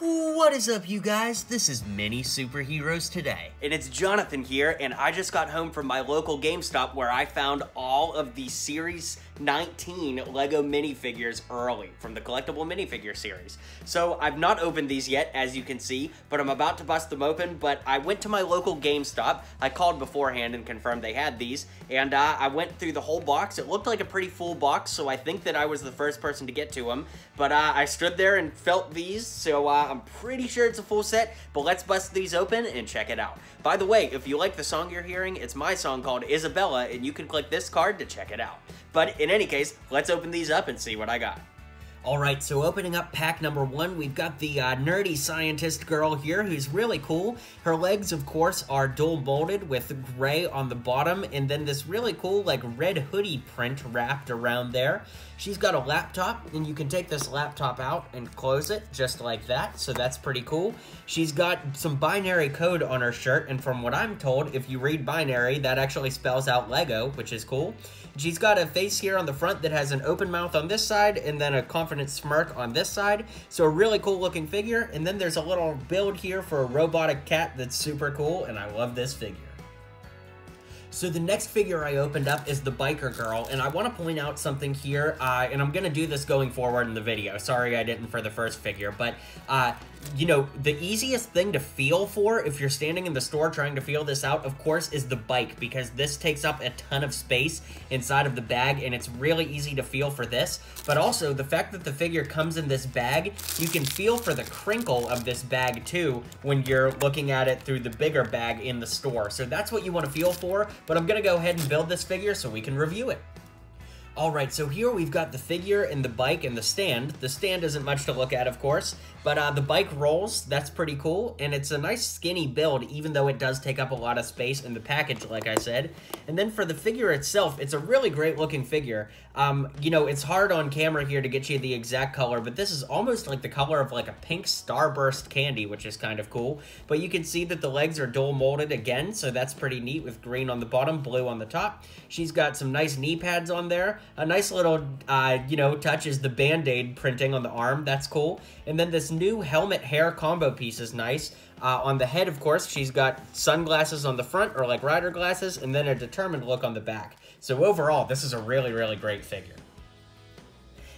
What is up, you guys? This is Mini Superheroes Today. And it's Jonathan here, and I just got home from my local GameStop where I found all of the Series 19 LEGO minifigures early from the collectible minifigure series. So I've not opened these yet, as you can see, but I'm about to bust them open. But I went to my local GameStop. I called beforehand and confirmed they had these, and I went through the whole box. It looked like a pretty full box, so I think that I was the first person to get to them. But I stood there and felt these, so I'm pretty sure it's a full set, but let's bust these open and check it out. By the way, if you like the song you're hearing, it's my song called Isabella, and you can click this card to check it out. But in any case, let's open these up and see what I got. Alright, so opening up pack number 1, we've got the nerdy scientist girl here who's really cool. Her legs, of course, are dual molded with gray on the bottom, and then this really cool, like, red hoodie print wrapped around there. She's got a laptop, and you can take this laptop out and close it just like that, so that's pretty cool. She's got some binary code on her shirt, and from what I'm told, if you read binary, that actually spells out Lego, which is cool. She's got a face here on the front that has an open mouth on this side, and then a confident smirk on this side, so a really cool looking figure. And then there's a little build here for a robotic cat that's super cool, and I love this figure. So the next figure I opened up is the biker girl, and I want to point out something here, and I'm going to do this going forward in the video. Sorry I didn't for the first figure, but, you know, the easiest thing to feel for if you're standing in the store trying to feel this out, of course, is the bike, because this takes up a ton of space inside of the bag, and it's really easy to feel for this. But also, the fact that the figure comes in this bag, you can feel for the crinkle of this bag, too, when you're looking at it through the bigger bag in the store. So that's what you want to feel for. But I'm going to go ahead and build this figure so we can review it. Alright, so here we've got the figure and the bike and the stand. The stand isn't much to look at, of course, but the bike rolls. That's pretty cool, and it's a nice skinny build, even though it does take up a lot of space in the package, like I said. And then for the figure itself, it's a really great looking figure. You know, it's hard on camera here to get you the exact color, but this is almost like the color of like a pink Starburst candy, which is kind of cool. But you can see that the legs are dual molded again, so that's pretty neat with green on the bottom, blue on the top. She's got some nice knee pads on there. A nice little, you know, touch is the Band-Aid printing on the arm. That's cool. And then this new helmet hair combo piece is nice. On the head, of course, she's got sunglasses on the front, or like rider glasses, and then a determined look on the back. So overall, this is a really, really great figure.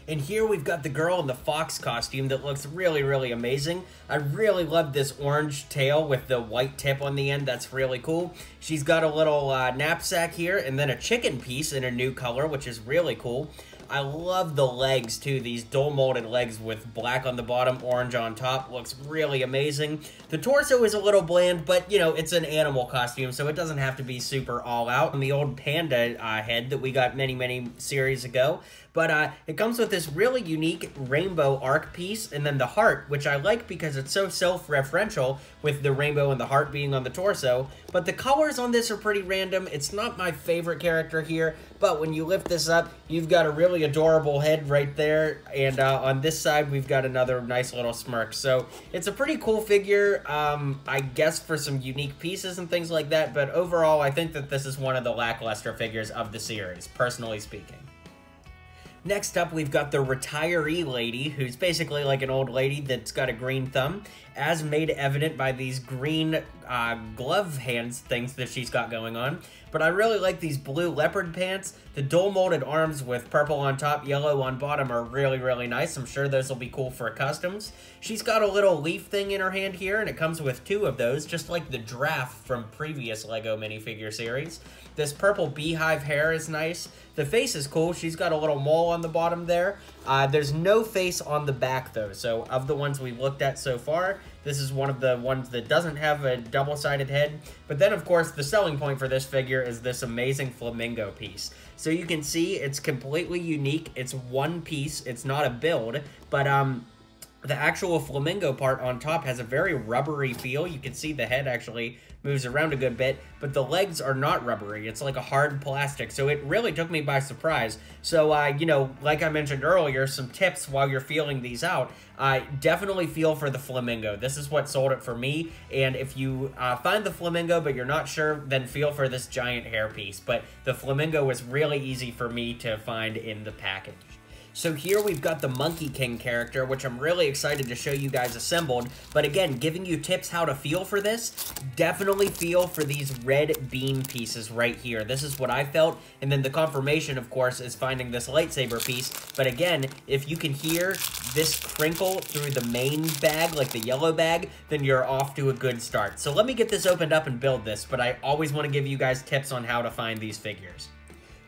And here we've got the girl in the fox costume that looks really, really amazing. I really love this orange tail with the white tip on the end. That's really cool. She's got a little knapsack here, and then a chicken piece in a new color, which is really cool. I love the legs, too. These dual-molded legs with black on the bottom, orange on top. Looks really amazing. The torso is a little bland, but, you know, it's an animal costume, so it doesn't have to be super all-out. On the old panda head that we got many, many series ago. But it comes with this really unique rainbow arc piece, and then the heart, which I like because it's so self-referential with the rainbow and the heart being on the torso. But the colors on this are pretty random. It's not my favorite character here, but when you lift this up, you've got a really adorable head right there, and on this side, we've got another nice little smirk. So it's a pretty cool figure, I guess, for some unique pieces and things like that, but overall, I think that this is one of the lackluster figures of the series, personally speaking. Next up, we've got the retiree lady, who's basically like an old lady that's got a green thumb, as made evident by these green glove hands things that she's got going on. But I really like these blue leopard pants. The dual molded arms with purple on top, yellow on bottom are really, really nice. I'm sure those will be cool for customs. She's got a little leaf thing in her hand here, and it comes with 2 of those, just like the giraffe from previous LEGO minifigure series. This purple beehive hair is nice. The face is cool. She's got a little mole on the bottom there. There's no face on the back, though. So of the ones we've looked at so far, this is one of the ones that doesn't have a double-sided head. But then, of course, the selling point for this figure is this amazing flamingo piece. So you can see it's completely unique. It's one piece. It's not a build. But the actual flamingo part on top has a very rubbery feel. You can see the head actually moves around a good bit, but the legs are not rubbery. It's like a hard plastic, so it really took me by surprise. So, you know, like I mentioned earlier, some tips while you're feeling these out. Definitely feel for the flamingo. This is what sold it for me, and if you find the flamingo but you're not sure, then feel for this giant hairpiece. But the flamingo was really easy for me to find in the package. So here we've got the Monkey King character, which I'm really excited to show you guys assembled. But again, giving you tips how to feel for this, definitely feel for these red bean pieces right here. This is what I felt, and then the confirmation, of course, is finding this lightsaber piece. But again, if you can hear this crinkle through the main bag, like the yellow bag, then you're off to a good start. So let me get this opened up and build this, but I always want to give you guys tips on how to find these figures.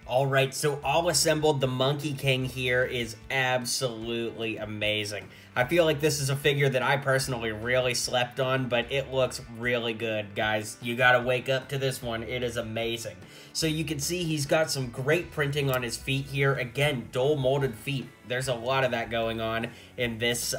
Alright, so all assembled, the Monkey King here is absolutely amazing. I feel like this is a figure that I personally really slept on, but it looks really good, guys. You gotta wake up to this one. It is amazing. So you can see he's got some great printing on his feet here. Again, dual molded feet. There's a lot of that going on in this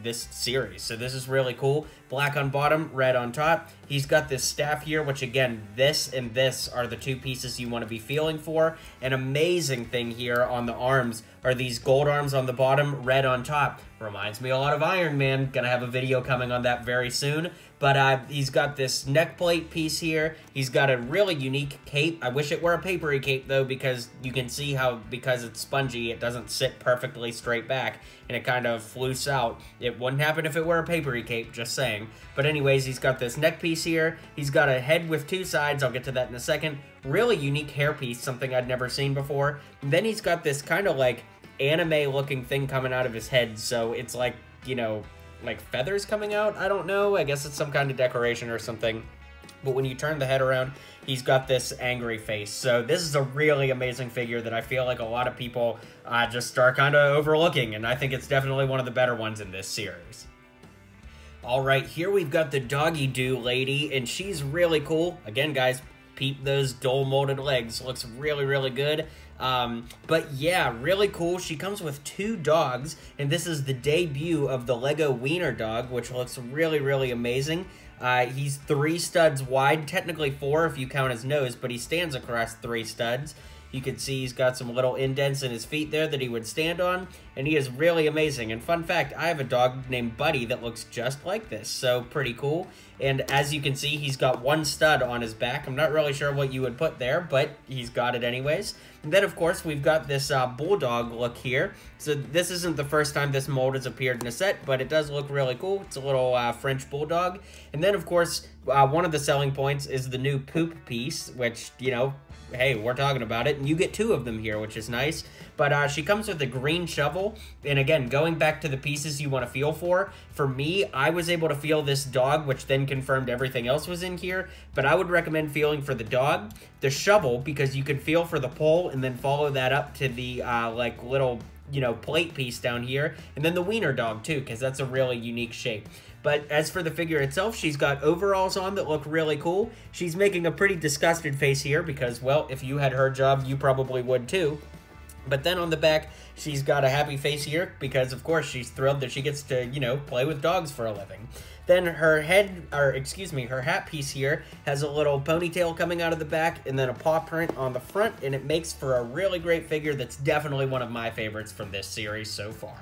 this series. So this is really cool. Black on bottom, red on top. He's got this staff here, which again, this and this are the two pieces you want to be feeling for. An amazing thing here on the arms are these gold arms on the bottom, red on top. Reminds me a lot of Iron Man. Gonna have a video coming on that very soon. But he's got this neck plate piece here. He's got a really unique cape. I wish it were a papery cape, though, because you can see how, because it's spongy, it doesn't sit perfectly straight back, and it kind of floofs out. It wouldn't happen if it were a papery cape, just saying. But anyways, he's got this neck piece here. He's got a head with two sides. I'll get to that in a second. Really unique hair piece, something I'd never seen before. And then he's got this kind of, like, anime-looking thing coming out of his head, so it's like, you know, like feathers coming out? I don't know. I guess it's some kind of decoration or something. But when you turn the head around, he's got this angry face. So this is a really amazing figure that I feel like a lot of people just are kind of overlooking, and I think it's definitely one of the better ones in this series. Alright, here we've got the Doggy Doo lady, and she's really cool. Again, guys, peep those dual molded legs. Looks really, really good. But yeah, really cool. She comes with two dogs, and this is the debut of the Lego Wiener dog, which looks really, really amazing. He's 3 studs wide, technically 4 if you count his nose, but he stands across 3 studs. You can see he's got some little indents in his feet there that he would stand on, and he is really amazing. And fun fact, I have a dog named Buddy that looks just like this, so pretty cool. And as you can see, he's got 1 stud on his back. I'm not really sure what you would put there, but he's got it anyways. And then, of course, we've got this bulldog look here. So this isn't the first time this mold has appeared in a set, but it does look really cool. It's a little French bulldog. And then, of course, one of the selling points is the new poop piece, which, you know, hey, we're talking about it, and you get 2 of them here, which is nice. But she comes with a green shovel, and again, going back to the pieces you want to feel for me, I was able to feel this dog, which then confirmed everything else was in here, but I would recommend feeling for the dog, the shovel, because you could feel for the pole, and then follow that up to the, like, little, you know, plate piece down here, and then the wiener dog, too, because that's a really unique shape. But as for the figure itself, she's got overalls on that look really cool. She's making a pretty disgusted face here because, well, if you had her job, you probably would too. But then on the back, she's got a happy face here because, of course, she's thrilled that she gets to, you know, play with dogs for a living. Then her her hat piece here has a little ponytail coming out of the back and then a paw print on the front, and it makes for a really great figure that's definitely one of my favorites from this series so far.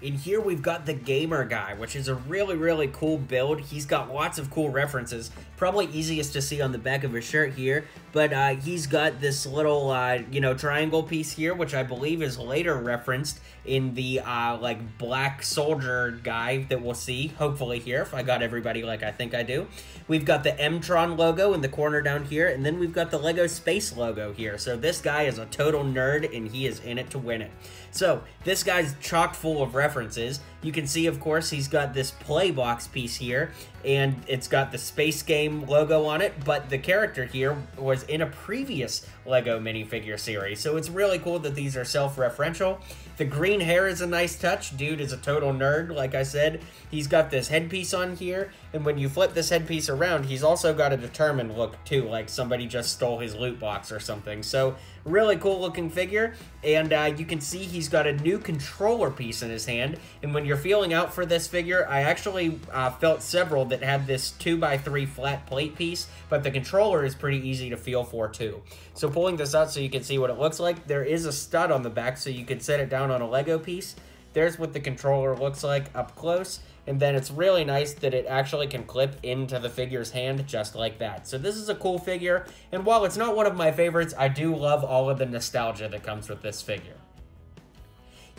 In here we've got the Gamer Guy, which is a really, really cool build. He's got lots of cool references. Probably easiest to see on the back of his shirt here, but he's got this little, you know, triangle piece here, which I believe is later referenced in the, like, black soldier guy that we'll see, hopefully here, if I got everybody like I think I do. We've got the M-Tron logo in the corner down here, and then we've got the Lego Space logo here. So this guy is a total nerd, and he is in it to win it. So, this guy's chock full of references. You can see, of course, he's got this play box piece here, and it's got the Space Game logo on it, but the character here was in a previous Lego minifigure series, so it's really cool that these are self-referential. The green hair is a nice touch. Dude is a total nerd, like I said. He's got this headpiece on here, and when you flip this headpiece around, he's also got a determined look, too, like somebody just stole his loot box or something. So, really cool-looking figure, and you can see he's got a new controller piece in his hand, and when you're feeling out for this figure, I actually felt several that had this 2x3 flat plate piece, but the controller is pretty easy to feel for too. So pulling this out so you can see what it looks like, there is a stud on the back so you could set it down on a Lego piece. There's what the controller looks like up close, and then it's really nice that it actually can clip into the figure's hand just like that. So this is a cool figure, and while it's not one of my favorites, I do love all of the nostalgia that comes with this figure.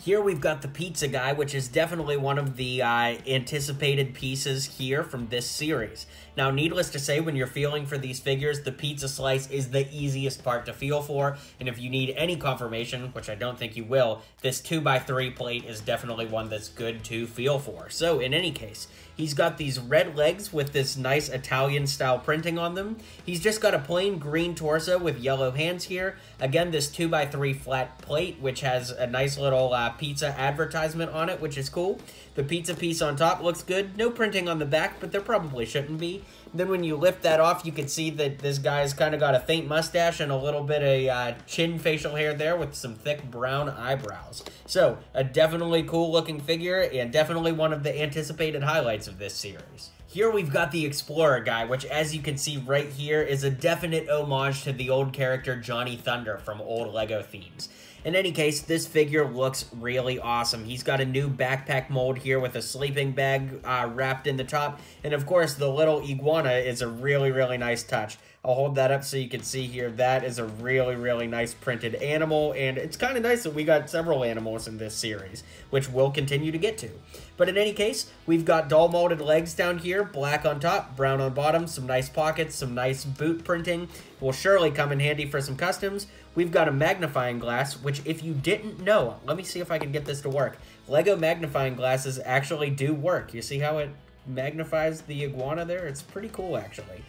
Here we've got the pizza guy, which is definitely one of the anticipated pieces here from this series. Now, needless to say, when you're feeling for these figures, the pizza slice is the easiest part to feel for, and if you need any confirmation, which I don't think you will, this 2x3 plate is definitely one that's good to feel for. So, in any case, he's got these red legs with this nice Italian-style printing on them. He's just got a plain green torso with yellow hands here. Again, this 2x3 flat plate, which has a nice little pizza advertisement on it, which is cool. The pizza piece on top looks good. No printing on the back, but there probably shouldn't be. Then when you lift that off, you can see that this guy's kind of got a faint mustache and a little bit of chin facial hair there with some thick brown eyebrows. So, a definitely cool-looking figure and definitely one of the anticipated highlights of this series. Here we've got the Explorer guy, which as you can see right here is a definite homage to the old character Johnny Thunder from old LEGO themes. In any case, this figure looks really awesome. He's got a new backpack mold here with a sleeping bag wrapped in the top. And of course, the little iguana is a really, really nice touch. I'll hold that up so you can see here. That is a really, really nice printed animal. And it's kind of nice that we got several animals in this series, which we'll continue to get to. But in any case, we've got doll molded legs down here, black on top, brown on bottom, some nice pockets, some nice boot printing. Will surely come in handy for some customs. We've got a magnifying glass, which if you didn't know, let me see if I can get this to work. LEGO magnifying glasses actually do work. You see how it magnifies the iguana there? It's pretty cool, actually.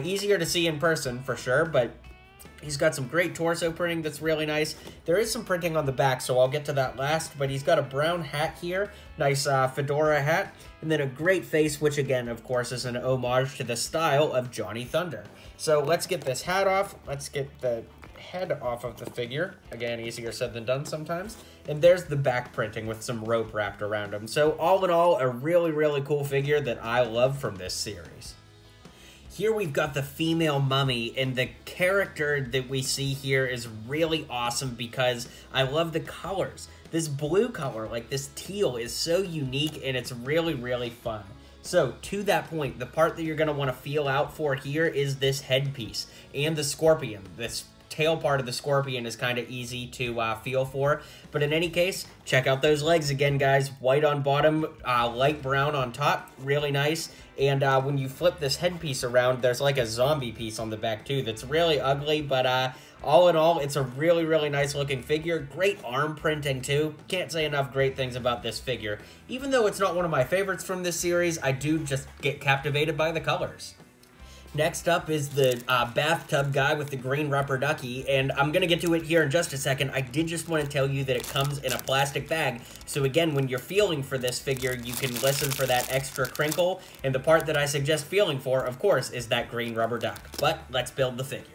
Easier to see in person, for sure, but he's got some great torso printing that's really nice. There is some printing on the back, so I'll get to that last, but he's got a brown hat here, nice fedora hat, and then a great face, which again, of course, is an homage to the style of Johnny Thunder. So let's get this hat off. Let's get the head off of the figure. Again, easier said than done sometimes. And there's the back printing with some rope wrapped around him. So all in all, a really, really cool figure that I love from this series. Here we've got the female mummy, and the character that we see here is really awesome because I love the colors. This blue color, like this teal, is so unique and it's really, really fun. So, to that point, the part that you're going to want to feel out for here is this headpiece and the scorpion. This tail part of the scorpion is kind of easy to feel for. But in any case, check out those legs again, guys. White on bottom, light brown on top. Really nice. And when you flip this headpiece around, there's like a zombie piece on the back too that's really ugly. But all in all, it's a really, really nice looking figure. Great arm printing too. Can't say enough great things about this figure. Even though it's not one of my favorites from this series, I do just get captivated by the colors. Next up is the bathtub guy with the green rubber ducky, and I'm going to get to it here in just a second. I did just want to tell you that it comes in a plastic bag, so again, when you're feeling for this figure, you can listen for that extra crinkle, and the part that I suggest feeling for, of course, is that green rubber duck. But let's build the figure.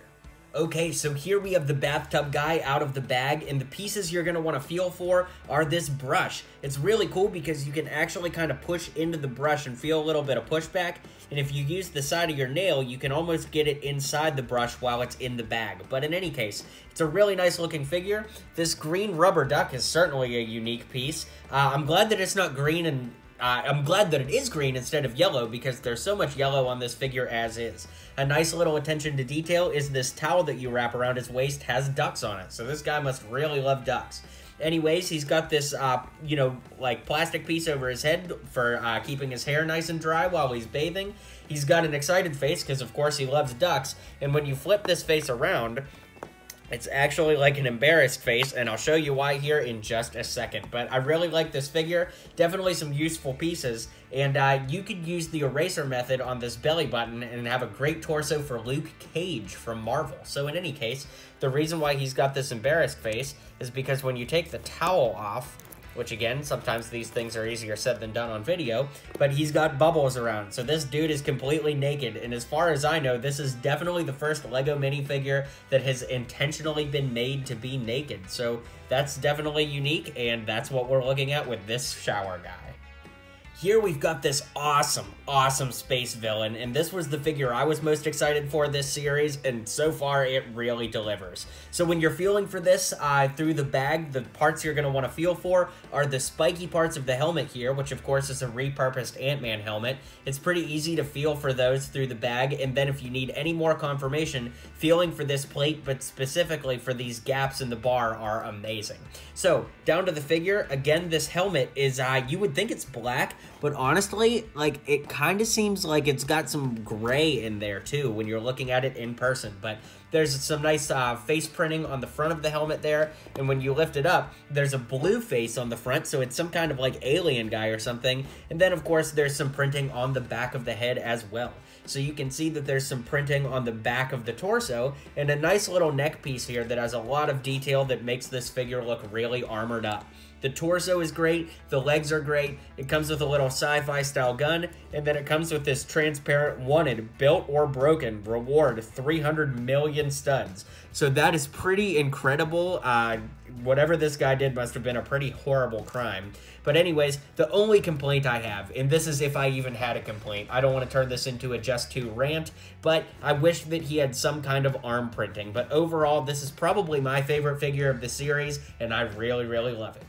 Okay, so here we have the bathtub guy out of the bag, and the pieces you're going to want to feel for are this brush. It's really cool because you can actually kind of push into the brush and feel a little bit of pushback, and if you use the side of your nail, you can almost get it inside the brush while it's in the bag. But in any case, it's a really nice looking figure. This green rubber duck is certainly a unique piece. I'm glad that it's not green and I'm glad that it is green instead of yellow because there's so much yellow on this figure as is. A nice little attention to detail is this towel that you wrap around his waist has ducks on it. So this guy must really love ducks. Anyways, he's got this, you know, like plastic piece over his head for keeping his hair nice and dry while he's bathing. He's got an excited face because, of course, he loves ducks. And when you flip this face around, it's actually like an embarrassed face, and I'll show you why here in just a second. But I really like this figure. Definitely some useful pieces. And you could use the eraser method on this belly button and have a great torso for Luke Cage from Marvel. So in any case, the reason why he's got this embarrassed face is because when you take the towel off, which again, sometimes these things are easier said than done on video, but he's got bubbles around. So this dude is completely naked, and as far as I know, this is definitely the first LEGO minifigure that has intentionally been made to be naked. So that's definitely unique, and that's what we're looking at with this shower guy. Here we've got this awesome space villain, and this was the figure I was most excited for this series, and so far it really delivers. So when you're feeling for this through the bag, the parts you're going to want to feel for are the spiky parts of the helmet here, which of course is a repurposed Ant-Man helmet. It's pretty easy to feel for those through the bag, and then if you need any more confirmation, feeling for this plate, but specifically for these gaps in the bar, are amazing. So down to the figure, again, this helmet is, you would think it's black, but honestly, like, it kind of seems like it's got some gray in there too when you're looking at it in person. But there's some nice face printing on the front of the helmet there, and when you lift it up, there's a blue face on the front, so it's some kind of like alien guy or something. And then of course there's some printing on the back of the head as well. So you can see that there's some printing on the back of the torso, and a nice little neck piece here that has a lot of detail that makes this figure look really armored up. The torso is great, the legs are great, it comes with a little sci-fi style gun, and then it comes with this transparent wanted, built or broken, reward 300 million studs. So that is pretty incredible. Whatever this guy did must have been a pretty horrible crime. But anyways, the only complaint I have, and this is if I even had a complaint, I don't want to turn this into a Just 2 rant, but I wish that he had some kind of arm printing. But overall, this is probably my favorite figure of the series, and I really love it.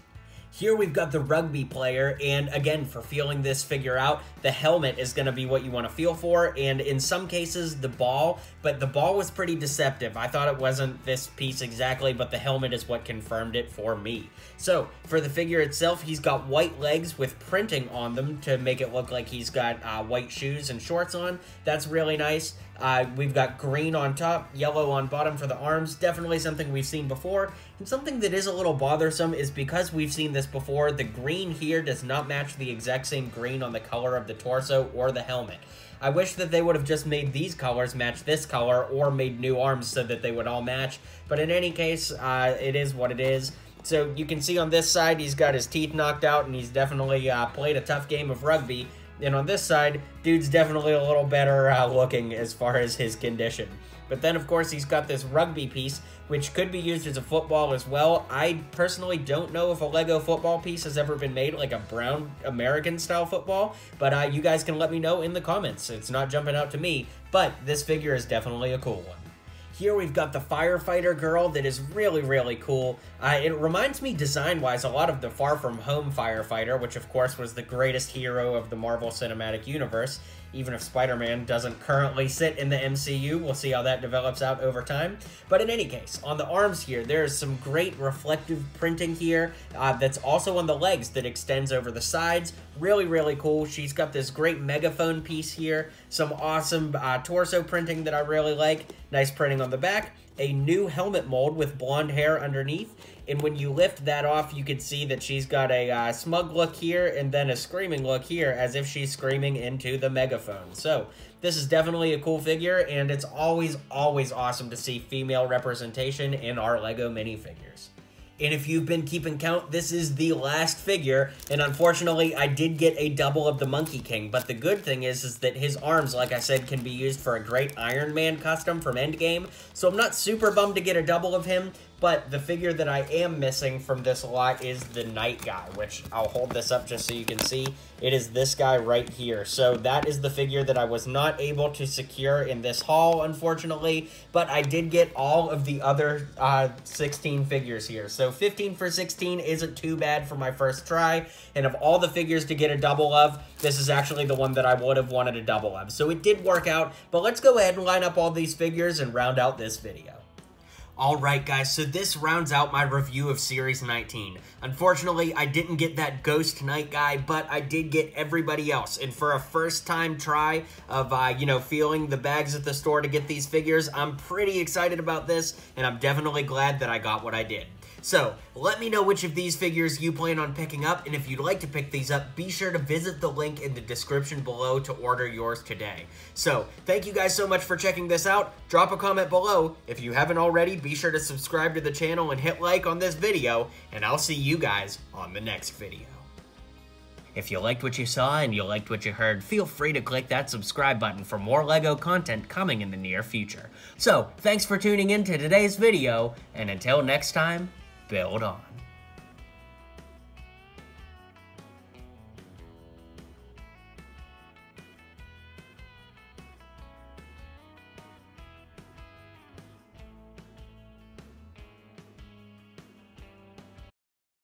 Here we've got the rugby player, and again, for feeling this figure out, the helmet is going to be what you want to feel for, and in some cases, the ball, but the ball was pretty deceptive. I thought it wasn't this piece exactly, but the helmet is what confirmed it for me. So, for the figure itself, he's got white legs with printing on them to make it look like he's got white shoes and shorts on. That's really nice. We've got green on top, yellow on bottom for the arms, definitely something we've seen before. And something that is a little bothersome is because we've seen this before, the green here does not match the exact same green on the color of the torso or the helmet. I wish that they would have just made these colors match this color, or made new arms so that they would all match, but in any case, it is what it is. So you can see on this side, he's got his teeth knocked out, and he's definitely played a tough game of rugby. And on this side, dude's definitely a little better looking as far as his condition. But then, of course, he's got this rugby piece, which could be used as a football as well. I personally don't know if a Lego football piece has ever been made, like a brown American-style football, but you guys can let me know in the comments. It's not jumping out to me, but this figure is definitely a cool one. Here we've got the firefighter girl that is really cool. It reminds me design-wise a lot of the Far From Home firefighter, which of course was the greatest hero of the Marvel Cinematic Universe. Even if Spider-Man doesn't currently sit in the MCU, we'll see how that develops out over time. But in any case, on the arms here, there's some great reflective printing here that's also on the legs that extends over the sides. Really cool. She's got this great megaphone piece here, some awesome torso printing that I really like, nice printing on the back, a new helmet mold with blonde hair underneath, and when you lift that off, you can see that she's got a smug look here and then a screaming look here, as if she's screaming into the megaphone. So this is definitely a cool figure, and it's always awesome to see female representation in our Lego minifigures. And if you've been keeping count, this is the last figure, and unfortunately, I did get a double of the Monkey King, but the good thing is that his arms, like I said, can be used for a great Iron Man custom from Endgame, so I'm not super bummed to get a double of him, but the figure that I am missing from this lot is the Night Guy, which I'll hold this up just so you can see. It is this guy right here. So that is the figure that I was not able to secure in this haul, unfortunately, but I did get all of the other 16 figures here. So 15 for 16 isn't too bad for my first try, and of all the figures to get a double of, this is actually the one that I would have wanted a double of. So it did work out, but let's go ahead and line up all these figures and round out this video. Alright guys, so this rounds out my review of Series 19. Unfortunately, I didn't get that Ghost Night Guy, but I did get everybody else. And for a first time try of, feeling the bags at the store to get these figures, I'm pretty excited about this, and I'm definitely glad that I got what I did. So, let me know which of these figures you plan on picking up, and if you'd like to pick these up, be sure to visit the link in the description below to order yours today. So, thank you guys so much for checking this out. Drop a comment below. If you haven't already, be sure to subscribe to the channel and hit like on this video, and I'll see you guys on the next video. If you liked what you saw and you liked what you heard, feel free to click that subscribe button for more LEGO content coming in the near future. So, thanks for tuning in to today's video, and until next time, build on.